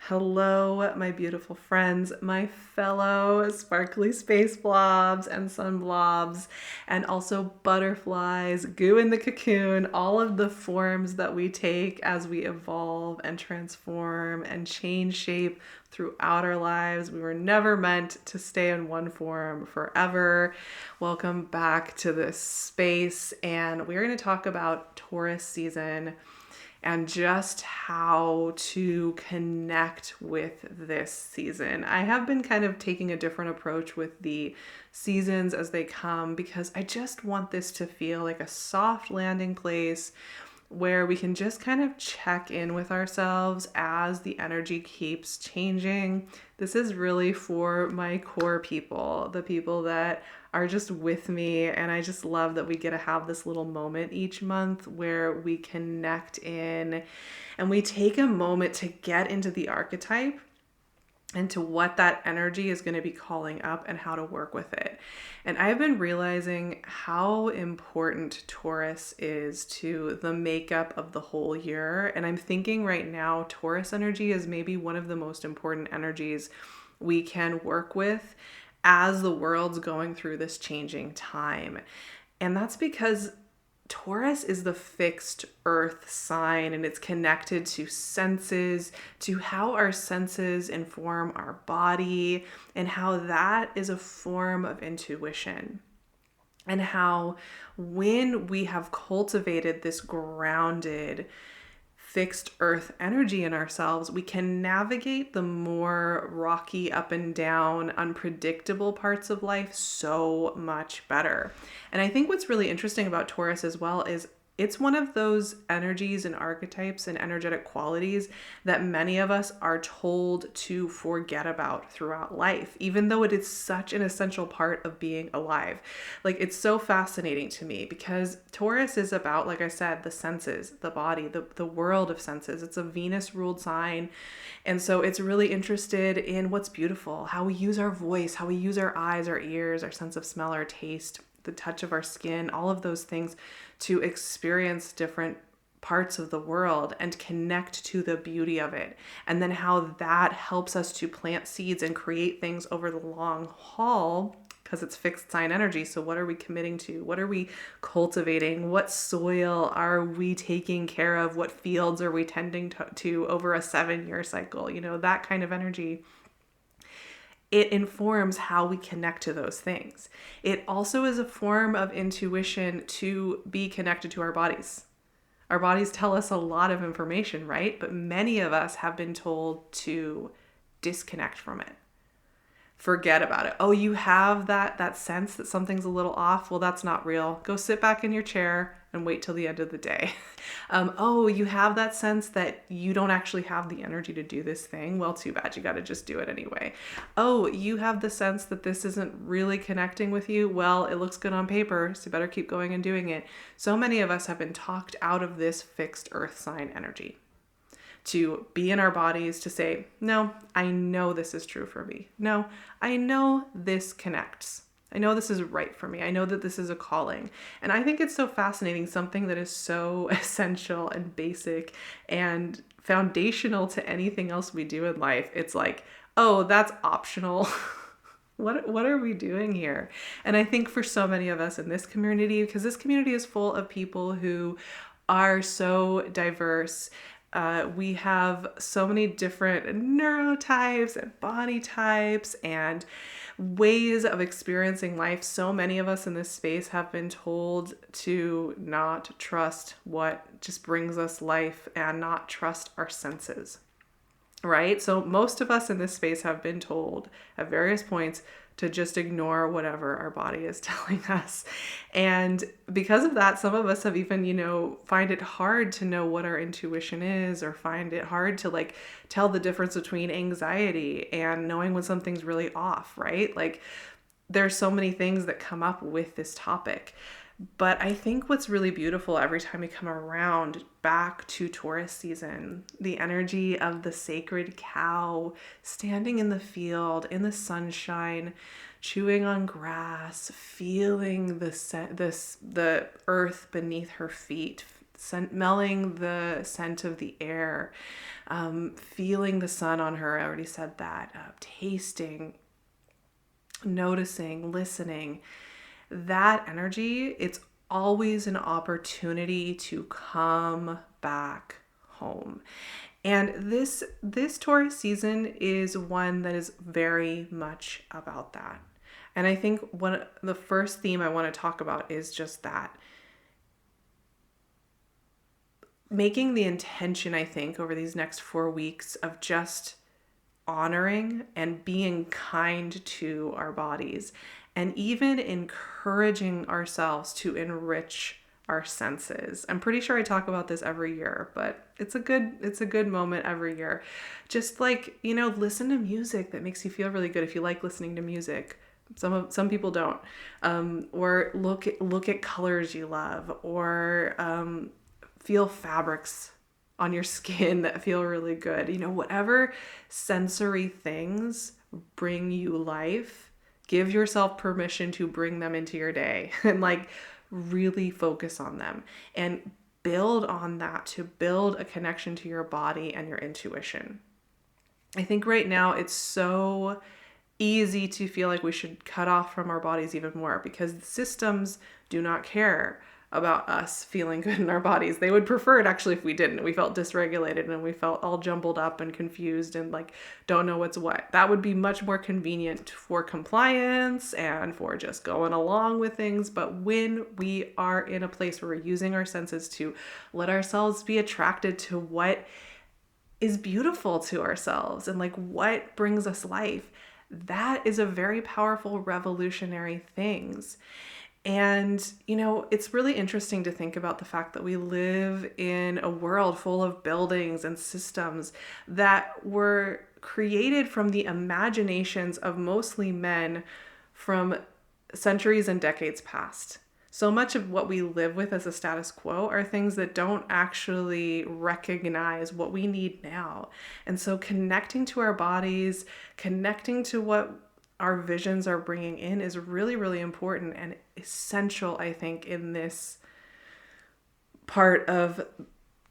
Hello, my beautiful friends, my fellow sparkly space blobs and sun blobs, and also butterflies, goo in the cocoon, all of the forms that we take as we evolve and transform and change shape throughout our lives. We were never meant to stay in one form forever. Welcome back to this space, and we're going to talk about Taurus season and just how to connect with this season. I have been kind of taking a different approach with the seasons as they come because I just want this to feel like a soft landing place where we can just kind of check in with ourselves as the energy keeps changing. This is really for my core people, the people that are just with me. And I just love that we get to have this little moment each month where we connect in and we take a moment to get into the archetype and to what that energy is going to be calling up and how to work with it. And I've been realizing how important Taurus is to the makeup of the whole year. And I'm thinking right now, Taurus energy is maybe one of the most important energies we can work with as the world's going through this changing time. And that's because Taurus is the fixed earth sign and it's connected to senses, to how our senses inform our body, and how that is a form of intuition. And how when we have cultivated this grounded, fixed earth energy in ourselves, we can navigate the more rocky, up and down, unpredictable parts of life so much better. And I think what's really interesting about Taurus as well is it's one of those energies and archetypes and energetic qualities that many of us are told to forget about throughout life, even though it is such an essential part of being alive. Like, it's so fascinating to me because Taurus is about, like I said, the senses, the body, the world of senses. It's a Venus ruled sign. And so it's really interested in what's beautiful, how we use our voice, how we use our eyes, our ears, our sense of smell, our taste, the touch of our skin, all of those things to experience different parts of the world and connect to the beauty of it. And then how that helps us to plant seeds and create things over the long haul because it's fixed sign energy. So what are we committing to? What are we cultivating? What soil are we taking care of? What fields are we tending to over a 7-year cycle? That kind of energy. It informs how we connect to those things. It also is a form of intuition to be connected to our bodies. Our bodies tell us a lot of information, right? But many of us have been told to disconnect from it. Forget about it. Oh, you have that sense that something's a little off? Well, that's not real. Go sit back in your chair and wait till the end of the day. Oh, you have that sense that you don't actually have the energy to do this thing? Well, too bad. You got to just do it anyway. Oh, you have the sense that this isn't really connecting with you? Well, it looks good on paper, so you better keep going and doing it. So many of us have been talked out of this fixed earth sign energy. To be in our bodies, to say, no, I know this is true for me. No, I know this connects. I know this is right for me. I know that this is a calling. And I think it's so fascinating, something that is so essential and basic and foundational to anything else we do in life. It's like, oh, that's optional. What are we doing here? And I think for so many of us in this community, because this community is full of people who are so diverse. We have so many different neurotypes and body types and ways of experiencing life. So many of us in this space have been told to not trust what just brings us life and not trust our senses, right? So most of us in this space have been told at various points to just ignore whatever our body is telling us. And because of that, some of us have even, find it hard to know what our intuition is, or find it hard to tell the difference between anxiety and knowing when something's really off, right? Like, there's so many things that come up with this topic. But I think what's really beautiful every time we come around back to Taurus season, the energy of the sacred cow standing in the field, in the sunshine, chewing on grass, feeling the earth beneath her feet, smelling the scent of the air, feeling the sun on her. I already said that. Tasting, noticing, listening. That energy, it's always an opportunity to come back home. And this Taurus season is one that is very much about that. And I think the first theme I want to talk about is just that. Making the intention, I think, over these next 4 weeks of just honoring and being kind to our bodies, and even encouraging ourselves to enrich our senses. I'm pretty sure I talk about this every year, but it's a good moment every year. Just like, listen to music that makes you feel really good if you like listening to music. Some people don't. Or look at colors you love, or feel fabrics on your skin that feel really good. Whatever sensory things bring you life, give yourself permission to bring them into your day and really focus on them and build on that to build a connection to your body and your intuition. I think right now it's so easy to feel like we should cut off from our bodies even more because the systems do not care about us feeling good in our bodies. They would prefer it actually if we didn't. We felt dysregulated and we felt all jumbled up and confused and don't know what's what. That would be much more convenient for compliance and for just going along with things. But when we are in a place where we're using our senses to let ourselves be attracted to what is beautiful to ourselves and what brings us life, that is a very powerful revolutionary things. And, it's really interesting to think about the fact that we live in a world full of buildings and systems that were created from the imaginations of mostly men from centuries and decades past. So much of what we live with as a status quo are things that don't actually recognize what we need now. And so connecting to our bodies, connecting to what our visions are bringing in is really, really important and essential, I think, in this part of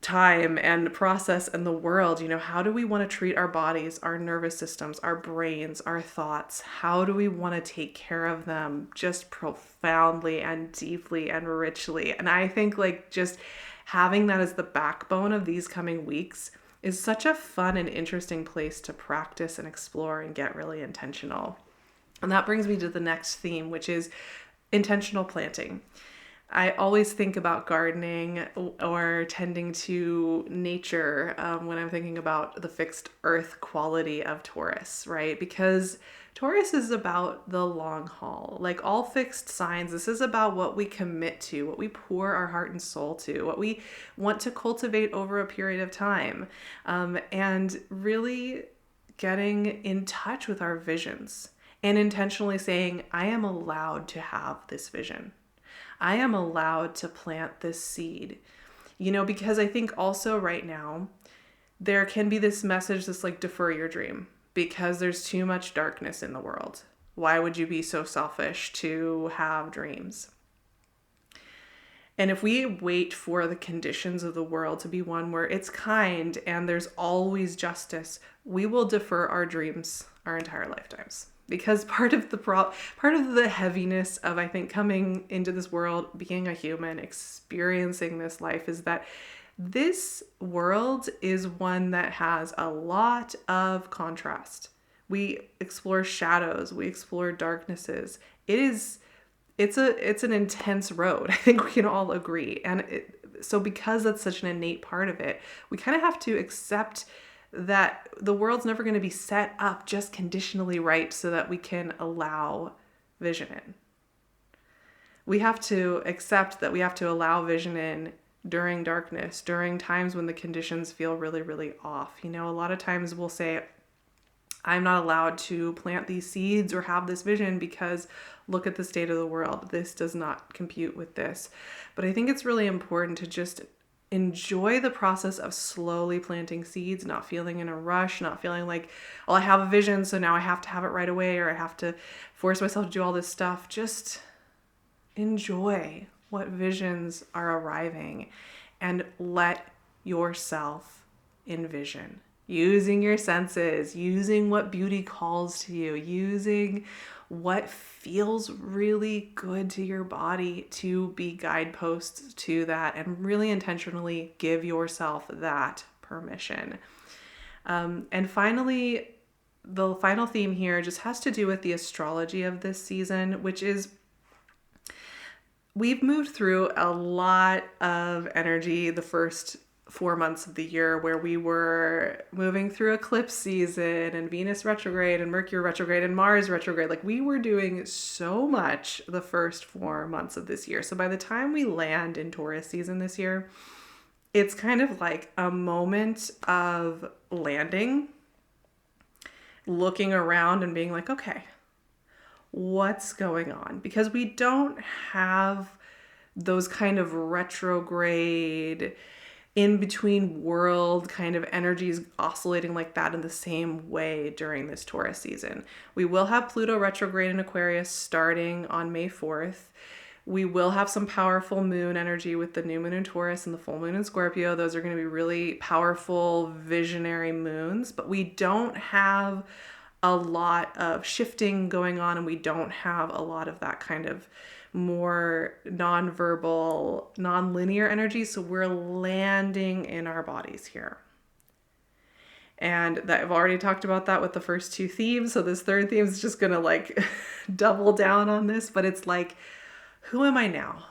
time and process and the world. How do we want to treat our bodies, our nervous systems, our brains, our thoughts? How do we want to take care of them just profoundly and deeply and richly? And I think just having that as the backbone of these coming weeks is such a fun and interesting place to practice and explore and get really intentional. And that brings me to the next theme, which is intentional planting. I always think about gardening or tending to nature when I'm thinking about the fixed earth quality of Taurus, right? Because Taurus is about the long haul. Like all fixed signs, this is about what we commit to, what we pour our heart and soul to, what we want to cultivate over a period of time, and really getting in touch with our visions. And intentionally saying, I am allowed to have this vision. I am allowed to plant this seed. Because I think also right now, there can be this message that's defer your dream because there's too much darkness in the world. Why would you be so selfish to have dreams? And if we wait for the conditions of the world to be one where it's kind and there's always justice, we will defer our dreams our entire lifetimes. Because part of the heaviness of, I think, coming into this world, being a human, experiencing this life is that this world is one that has a lot of contrast. We explore shadows, we explore darknesses. It's an intense road. I think we can all agree. And so because that's such an innate part of it, we kind of have to accept that the world's never going to be set up just conditionally right so that we can allow vision in. We have to accept that we have to allow vision in during darkness, during times when the conditions feel really, really off. A lot of times we'll say, I'm not allowed to plant these seeds or have this vision because look at the state of the world. This does not compute with this. But I think it's really important to just enjoy the process of slowly planting seeds, not feeling in a rush, not feeling like, well, I have a vision, so now I have to have it right away, or I have to force myself to do all this stuff. Just enjoy what visions are arriving and let yourself envision. Using your senses, using what beauty calls to you, using what feels really good to your body to be guideposts to that, and really intentionally give yourself that permission. And finally, the final theme here just has to do with the astrology of this season, which is we've moved through a lot of energy the first 4 months of the year, where we were moving through eclipse season and Venus retrograde and Mercury retrograde and Mars retrograde. Like, we were doing so much the first 4 months of this year. So by the time we land in Taurus season this year, it's kind of like a moment of landing, looking around and being like, okay, what's going on? Because we don't have those kind of retrograde, in between world kind of energies oscillating like that in the same way during this Taurus season. We will have Pluto retrograde in Aquarius starting on May 4th. We will have some powerful moon energy with the new moon in Taurus and the full moon in Scorpio. Those are going to be really powerful, visionary moons, but we don't have a lot of shifting going on, and we don't have a lot of that kind of more non-verbal, non-linear energy. So we're landing in our bodies here. And that, I've already talked about that with the first two themes. So this third theme is just going to like double down on this, but it's like, who am I now?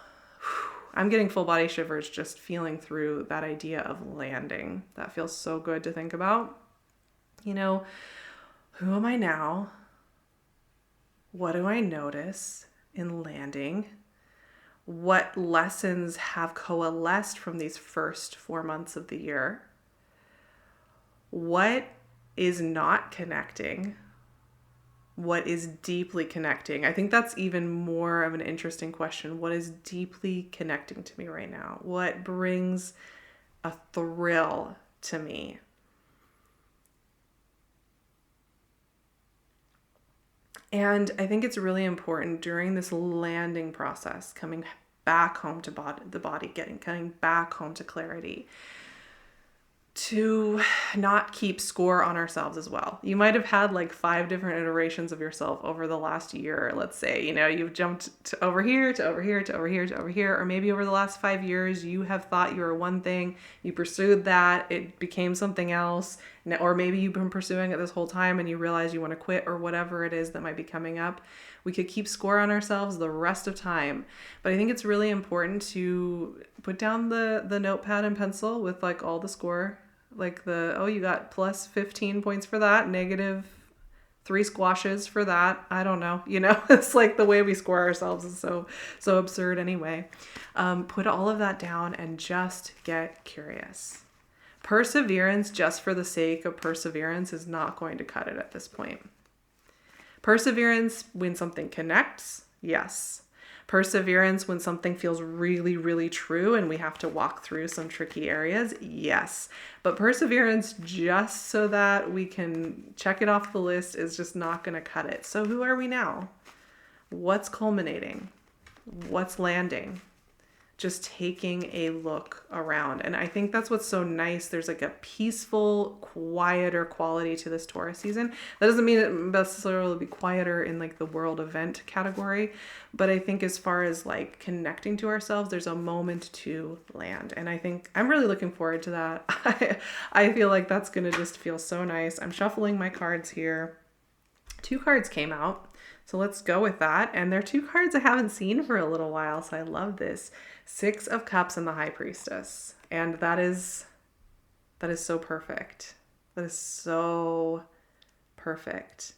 I'm getting full body shivers just feeling through that idea of landing. That feels so good to think about. You know, who am I now? What do I notice in landing? What lessons have coalesced from these first 4 months of the year? What is not connecting? What is deeply connecting? I think that's even more of an interesting question. What is deeply connecting to me right now? What brings a thrill to me? And I think it's really important during this landing process, coming back home to the body, coming back home to clarity, to not keep score on ourselves as well. You might have had like 5 different iterations of yourself over the last year. Let's say, you know, you've jumped to over here, to over here, to over here, to over here, or maybe over the last 5 years, you have thought you were one thing, you pursued that, it became something else, or maybe you've been pursuing it this whole time and you realize you want to quit, or whatever it is that might be coming up. We could keep score on ourselves the rest of time. But I think it's really important to put down the notepad and pencil with like all the score, like you got plus 15 points for that, negative 3 squashes for that. I don't know. You know, it's like the way we score ourselves is so absurd anyway. Put all of that down and just get curious. Perseverance just for the sake of perseverance is not going to cut it at this point. Perseverance when something connects, yes. Perseverance when something feels really, really true and we have to walk through some tricky areas, yes. But perseverance just so that we can check it off the list is just not going to cut it. So who are we now? What's culminating? What's landing? Just taking a look around. And I think that's what's so nice. There's like a peaceful, quieter quality to this Taurus season. That doesn't mean it necessarily will be quieter in like the world event category, but I think as far as like connecting to ourselves, there's a moment to land. And I think I'm really looking forward to that. I feel like that's going to just feel so nice. I'm shuffling my cards here. 2 cards came out. So let's go with that. And they're 2 cards I haven't seen for a little while. So I love this. 6 of Cups and the High Priestess. And that is so perfect. That is so perfect.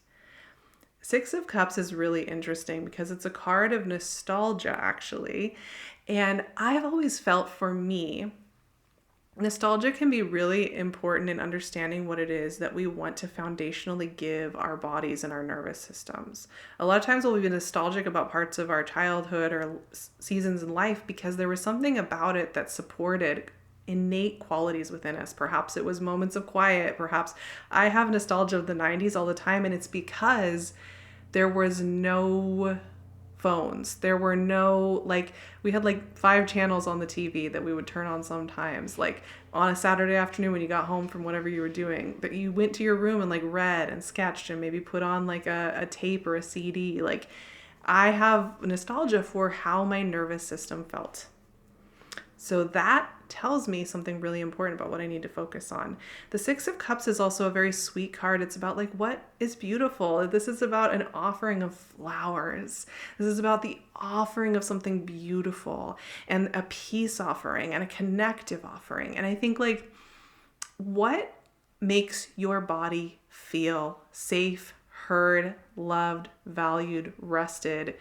6 of Cups is really interesting because it's a card of nostalgia, actually. And I've always felt, for me, nostalgia can be really important in understanding what it is that we want to foundationally give our bodies and our nervous systems. A lot of times we'll be nostalgic about parts of our childhood or seasons in life because there was something about it that supported innate qualities within us. Perhaps it was moments of quiet. Perhaps I have nostalgia of the 90s all the time, and it's because there was no phones. There were no, like, we had like 5 channels on the TV that we would turn on sometimes, like on a Saturday afternoon when you got home from whatever you were doing. But you went to your room and like read and sketched and maybe put on like a tape or a CD. Like, I have nostalgia for how my nervous system felt. So that tells me something really important about what I need to focus on. The Six of Cups is also a very sweet card. It's about like what is beautiful. This is about an offering of flowers. This is about the offering of something beautiful and a peace offering and a connective offering. And I think like what makes your body feel safe, heard, loved, valued, rested?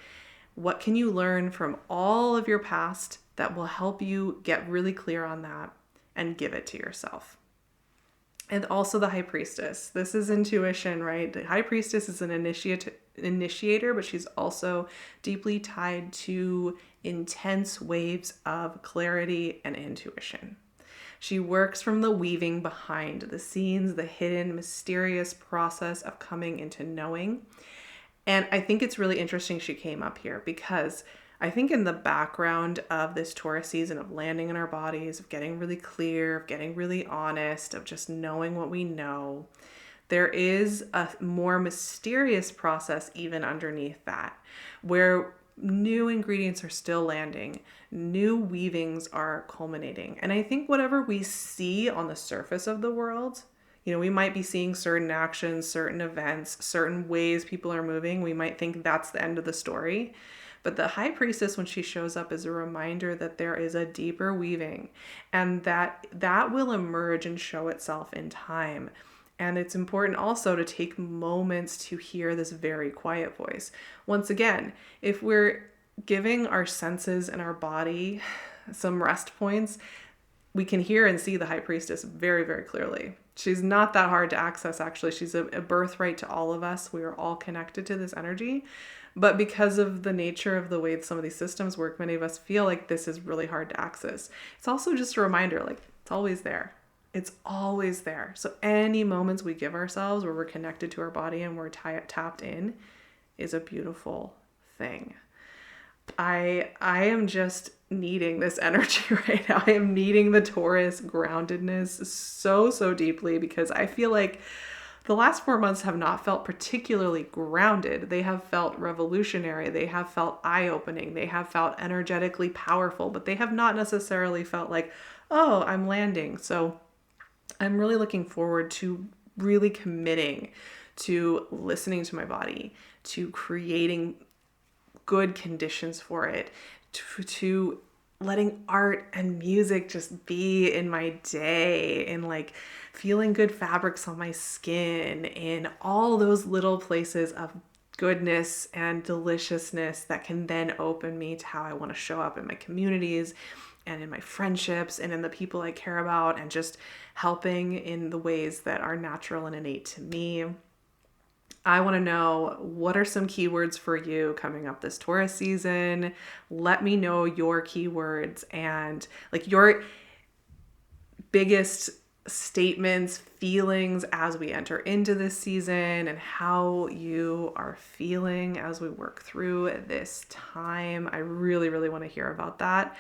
What can you learn from all of your past that will help you get really clear on that and give it to yourself? And also the High Priestess. This is intuition, right? The High Priestess is an initiator, but she's also deeply tied to intense waves of clarity and intuition. She works from the weaving behind the scenes, the hidden, mysterious process of coming into knowing. And I think it's really interesting she came up here because I think in the background of this Taurus season of landing in our bodies, of getting really clear, of getting really honest, of just knowing what we know, there is a more mysterious process even underneath that, where new ingredients are still landing, new weavings are culminating. And I think whatever we see on the surface of the world, we might be seeing certain actions, certain events, certain ways people are moving. We might think that's the end of the story. But the High Priestess, when she shows up, is a reminder that there is a deeper weaving and that will emerge and show itself in time. And it's important also to take moments to hear this very quiet voice. Once again, if we're giving our senses and our body some rest points, we can hear and see the High Priestess very, very clearly. She's not that hard to access, actually. She's a birthright to all of us. We are all connected to this energy. But because of the nature of the way some of these systems work, many of us feel like this is really hard to access. It's also just a reminder, like, it's always there. It's always there. So any moments we give ourselves where we're connected to our body and we're tapped in is a beautiful thing. I am just needing this energy right now. I am needing the Taurus groundedness so deeply because I feel like the last 4 months have not felt particularly grounded. They have felt revolutionary. They have felt eye-opening. They have felt energetically powerful, but they have not necessarily felt like, oh, I'm landing. So I'm really looking forward to really committing to listening to my body, to creating good conditions for it, to letting art and music just be in my day, and like feeling good fabrics on my skin, in all those little places of goodness and deliciousness that can then open me to how I want to show up in my communities and in my friendships and in the people I care about, and just helping in the ways that are natural and innate to me. I want to know, what are some keywords for you coming up this Taurus season? Let me know your keywords and like your biggest statements, feelings as we enter into this season, and how you are feeling as we work through this time. I really want to hear about that.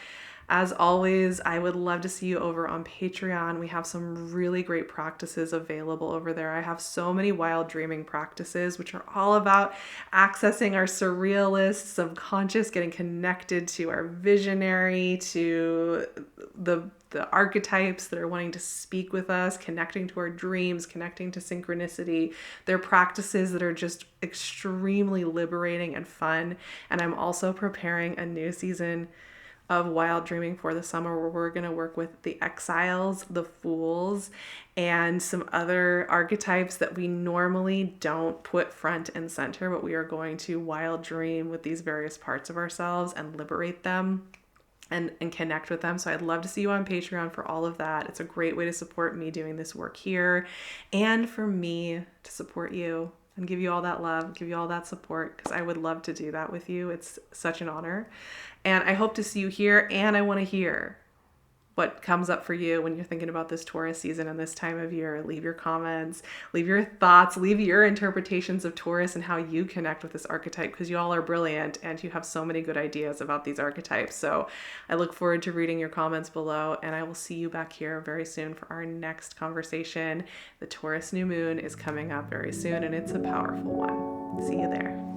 As always, I would love to see you over on Patreon. We have some really great practices available over there. I have so many wild dreaming practices, which are all about accessing our surrealist subconscious, getting connected to our visionary, to the archetypes that are wanting to speak with us, connecting to our dreams, connecting to synchronicity. They're practices that are just extremely liberating and fun. And I'm also preparing a new season of wild dreaming for the summer, where we're going to work with the exiles, the fools, and some other archetypes that we normally don't put front and center, but we are going to wild dream with these various parts of ourselves and liberate them and connect with them. So I'd love to see you on Patreon for all of that. It's a great way to support me doing this work here, and for me to support you and give you all that love, give you all that support, because I would love to do that with you. It's such an honor. And I hope to see you here, and I want to hear, what comes up for you when you're thinking about this Taurus season and this time of year. Leave your comments, leave your thoughts, leave your interpretations of Taurus and how you connect with this archetype, because you all are brilliant and you have so many good ideas about these archetypes. So I look forward to reading your comments below, and I will see you back here very soon for our next conversation. The Taurus new moon is coming up very soon, and it's a powerful one. See you there.